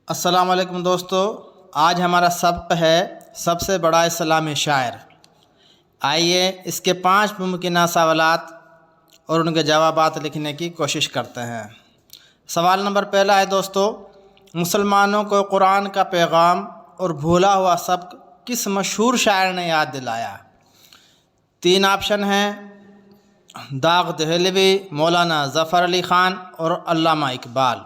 السلام علیکم دوستو، آج ہمارا سبق ہے سب سے بڑا اسلامی شاعر۔ آئیے اس کے 5 ممکنہ سوالات اور ان کے جوابات لکھنے کی کوشش کرتے ہیں۔ سوال نمبر پہلا ہے دوستو، مسلمانوں کو قرآن کا پیغام اور بھولا ہوا سبق کس مشہور شاعر نے یاد دلایا؟ 3 آپشن ہیں: داغ دہلوی، مولانا ظفر علی خان اور علامہ اقبال۔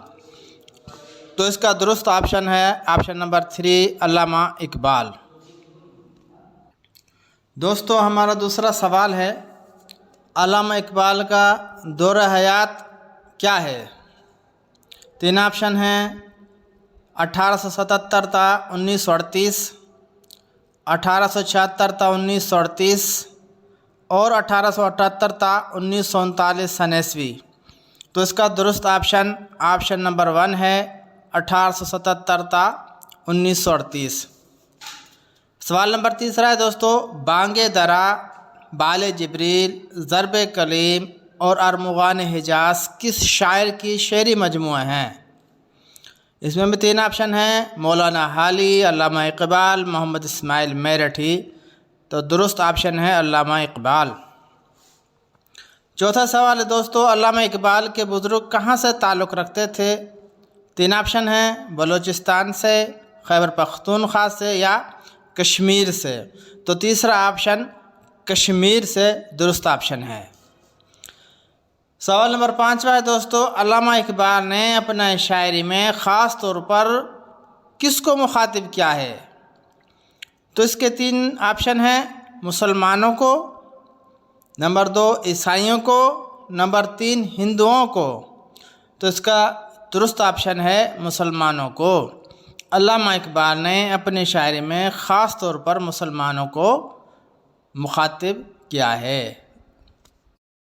تو اس کا درست آپشن ہے آپشن نمبر 3، علامہ اقبال۔ دوستو ہمارا دوسرا سوال ہے، علامہ اقبال کا دور حیات کیا ہے؟ 3 آپشن ہیں: 1877 تا 1938، 1876 تا 1938 اور 1878 تا 1939 ء۔ تو اس کا درست آپشن نمبر 1 ہے 1877 تا 1938۔ سوال نمبر تیسرا ہے دوستو، بانگ درا، بال جبریل، ضرب کلیم اور ارمغان حجاز کس شاعر کی شعری مجموعہ ہیں؟ اس میں بھی 3 آپشن ہیں: مولانا حالی، علامہ اقبال، محمد اسماعیل میرٹھی۔ تو درست آپشن ہے علامہ اقبال۔ چوتھا سوال ہے دوستو، علامہ اقبال کے بزرگ کہاں سے تعلق رکھتے تھے؟ 3 آپشن ہیں: بلوچستان سے، خیبر پختونخوا سے یا کشمیر سے۔ تو تیسرا آپشن کشمیر سے درست آپشن ہے۔ سوال نمبر 5 ہے دوستو، علامہ اقبال نے اپنا شاعری میں خاص طور پر کس کو مخاطب کیا ہے؟ تو اس کے 3 آپشن ہیں: مسلمانوں کو، نمبر 2 عیسائیوں کو، نمبر 3 ہندوؤں کو۔ تو اس کا درست آپشن ہے مسلمانوں کو۔ علامہ اقبال نے اپنی شاعری میں خاص طور پر مسلمانوں کو مخاطب کیا ہے۔